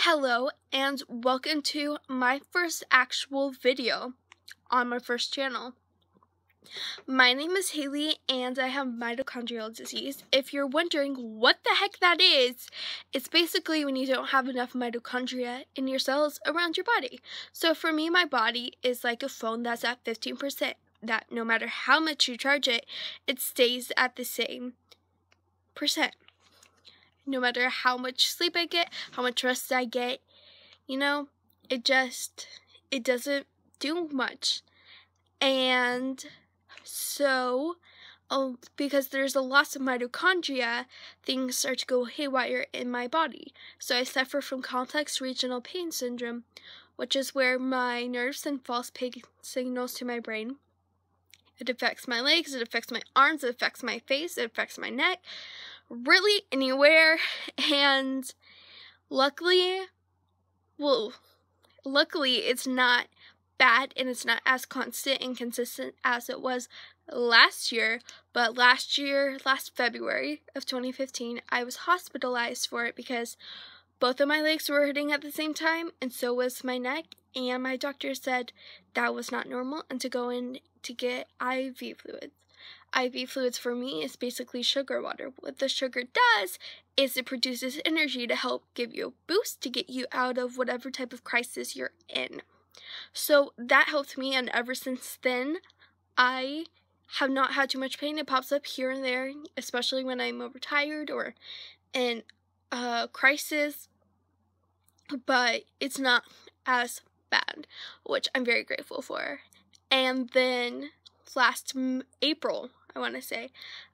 Hello and welcome to my first actual video on my first channel. My name is Haley and I have mitochondrial disease. If you're wondering what the heck that is, it's basically when you don't have enough mitochondria in your cells around your body. So for me, my body is like a phone that's at 15%, that no matter how much you charge it, it stays at the same percent. No matter how much sleep I get, how much rest I get, it doesn't do much. And so, because there's a loss of mitochondria, things start to go haywire in my body. So I suffer from complex regional pain syndrome, which is where my nerves send false pain signals to my brain. It affects my legs, it affects my arms, it affects my face, it affects my neck, really anywhere. And luckily it's not bad and it's not as constant and consistent as it was last year. But last February of 2015, I was hospitalized for it because both of my legs were hurting at the same time, and so was my neck, and my doctor said that was not normal and to go in to get IV fluids. IV fluids for me is basically sugar water. What the sugar does is it produces energy to help give you a boost to get you out of whatever type of crisis you're in. So that helped me, and ever since then, I have not had too much pain. It pops up here and there, especially when I'm overtired or in a crisis, but it's not as bad, which I'm very grateful for. And then last April, I want to say,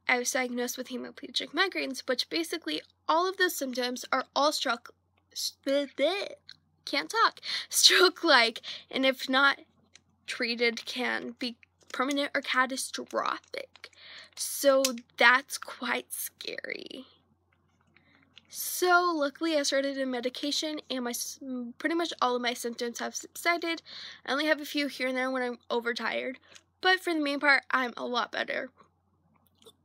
I was diagnosed with hemiplegic migraines, which basically all of those symptoms are all stroke-like, and if not treated, can be permanent or catastrophic. So that's quite scary. So luckily I started a medication and pretty much all of my symptoms have subsided. I only have a few here and there when I'm overtired, but for the main part, I'm a lot better.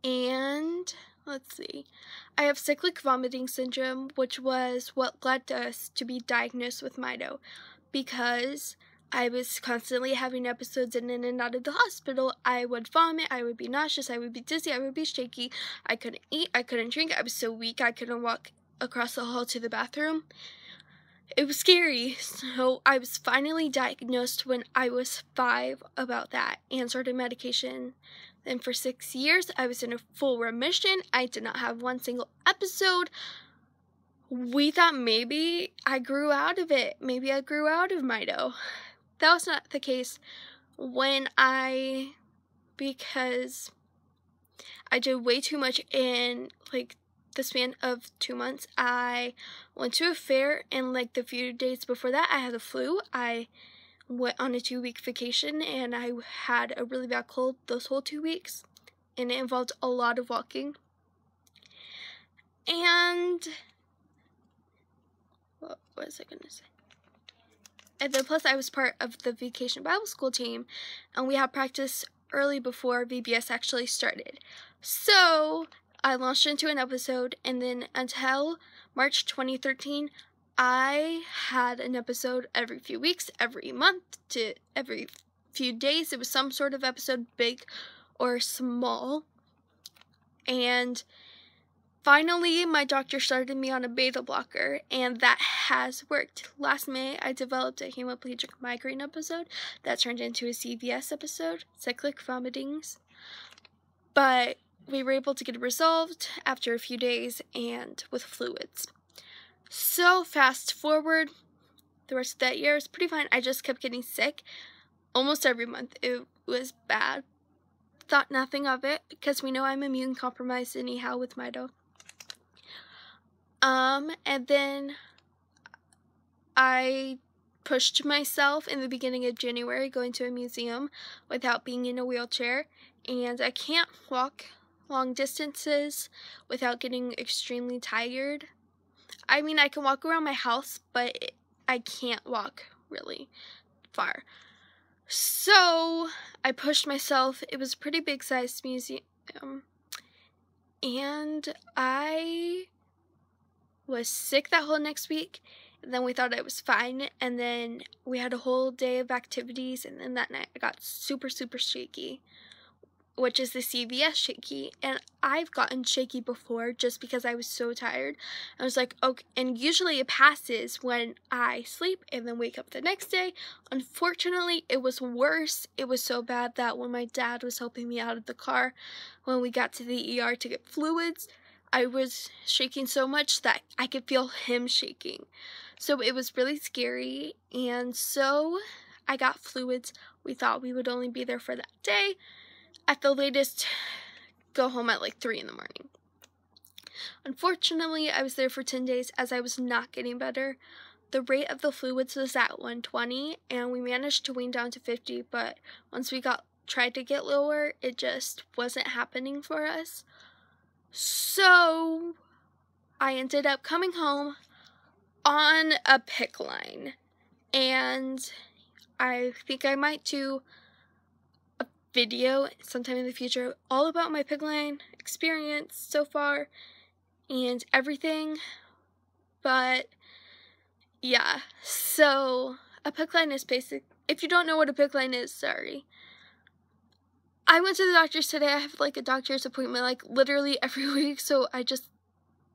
And let's see, I have cyclic vomiting syndrome, which was what led us to be diagnosed with mito, because I was constantly having episodes in and out of the hospital. I would vomit, I would be nauseous, I would be dizzy, I would be shaky, I couldn't eat, I couldn't drink, I was so weak I couldn't walk across the hall to the bathroom. It was scary. So I was finally diagnosed when I was 5 about that and started medication. Then for 6 years I was in a full remission. I did not have one single episode. We thought maybe I grew out of it. Maybe I grew out of mito. That was not the case because I did way too much in the span of 2 months. I went to a fair, and the few days before that I had the flu. I went on a 2-week vacation and I had a really bad cold those whole 2 weeks, and it involved a lot of walking. And what was I gonna say? And then plus I was part of the Vacation Bible School team, and we had practice early before VBS actually started. So I launched into an episode, and then until March 2013, I had an episode every few weeks, every month, to every few days. It was some sort of episode, big or small. And finally, my doctor started me on a beta blocker, and that has worked. Last May, I developed a hemiplegic migraine episode that turned into a CVS episode, cyclic vomitings. But we were able to get it resolved after a few days and with fluids. So fast forward, the rest of that year was pretty fine. I just kept getting sick almost every month. It was bad. Thought nothing of it because we know I'm immune compromised anyhow with mito. And then I pushed myself in the beginning of January going to a museum without being in a wheelchair, and I can't walk long distances without getting extremely tired. I mean, I can walk around my house, but I can't walk really far. So I pushed myself. It was a pretty big sized museum, and I was sick that whole next week, And then we thought I was fine, and then we had a whole day of activities, and then that night I got super, super shaky, which is the CVS shaky, and I've gotten shaky before just because I was so tired. I was like, okay, and usually it passes when I sleep and then wake up the next day. Unfortunately, it was worse. It was so bad that when my dad was helping me out of the car, when we got to the ER to get fluids, I was shaking so much that I could feel him shaking. So it was really scary, and so I got fluids. We thought we would only be there for that day. At the latest, go home at like 3 in the morning. Unfortunately, I was there for 10 days as I was not getting better. The rate of the fluids was at 120, and we managed to wean down to 50, but once we tried to get lower, it just wasn't happening for us. So I ended up coming home on a PICC line, and I think I might do video sometime in the future all about my PICC line experience so far and everything. But yeah, so a PICC line is basic. If you don't know what a PICC line is, sorry. I went to the doctor's today. I have like a doctor's appointment like literally every week, so I just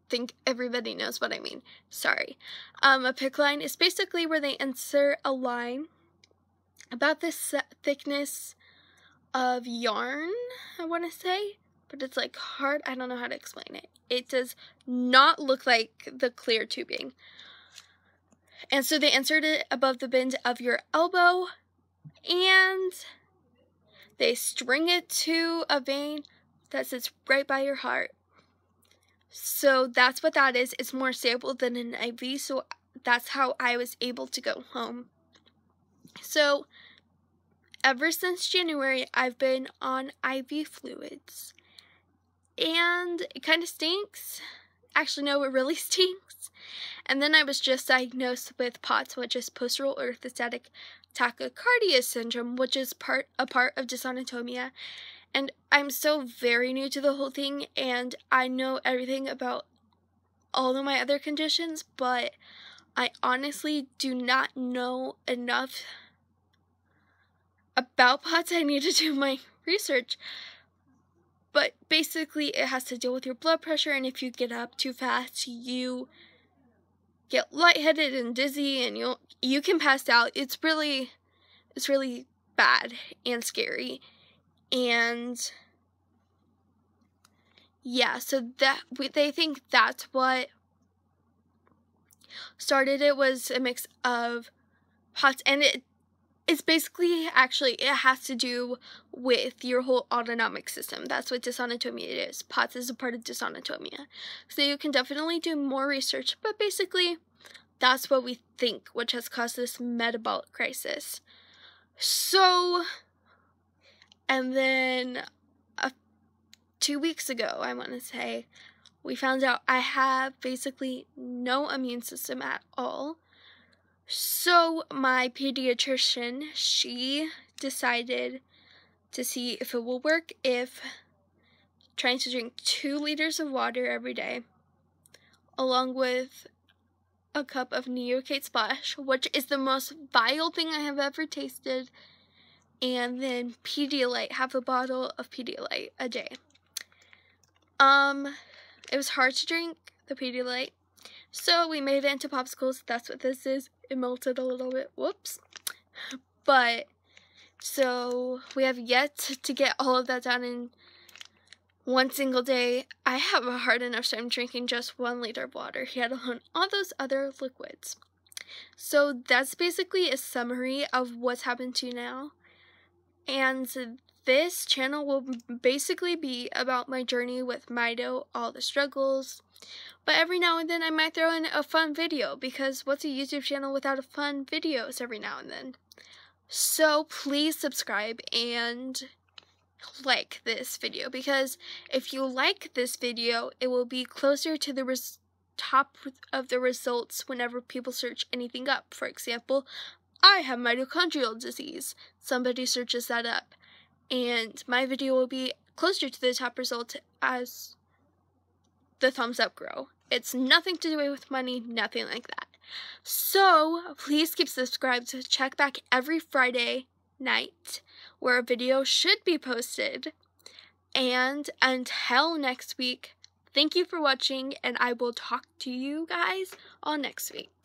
think everybody knows what I mean. Sorry. A PICC line is basically where they insert a line about this thickness of yarn, I want to say, but it's like hard. I don't know how to explain it. It does not look like the clear tubing. And so they insert it above the bend of your elbow, and they string it to a vein that sits right by your heart. So that's what that is. It's more stable than an IV, so that's how I was able to go home. So ever since January, I've been on IV fluids, and it kind of stinks. Actually, no, it really stinks. And then I was just diagnosed with POTS, which is postural orthostatic tachycardia syndrome, which is a part of dysautonomia. And I'm so very new to the whole thing, and I know everything about all of my other conditions, but I honestly do not know enough about POTS. I need to do my research. But basically, it has to deal with your blood pressure, and if you get up too fast, you get lightheaded and dizzy, and you can pass out. It's really bad and scary. And yeah, so they think that's what started it, was a mix of POTS, and it's basically, actually, it has to do with your whole autonomic system. That's what dysautonomia is. POTS is a part of dysautonomia. So you can definitely do more research, but basically, that's what we think, which has caused this metabolic crisis. So, and then 2 weeks ago, I want to say, we found out I have basically no immune system at all. So my pediatrician, she decided to see if it will work if trying to drink 2 liters of water every day, along with a cup of Neocate Splash, which is the most vile thing I have ever tasted, and then Pedialyte, half a bottle of Pedialyte a day. It was hard to drink the Pedialyte, so we made it into popsicles. That's what this is. It melted a little bit. Whoops. But, so we have yet to get all of that done in one single day. I have a hard enough time drinking just 1 liter of water, yet alone all those other liquids. So that's basically a summary of what's happened to now. And this channel will basically be about my journey with Mito, all the struggles. But every now and then I might throw in a fun video, because what's a YouTube channel without fun videos every now and then? So please subscribe and like this video, because if you like this video, it will be closer to the top of the results whenever people search anything up. For example, I have mitochondrial disease. Somebody searches that up, and my video will be closer to the top result as the thumbs up grow. It's nothing to do with money, nothing like that. So please keep subscribed to check back every Friday night where a video should be posted. And until next week, thank you for watching, and I will talk to you guys all next week.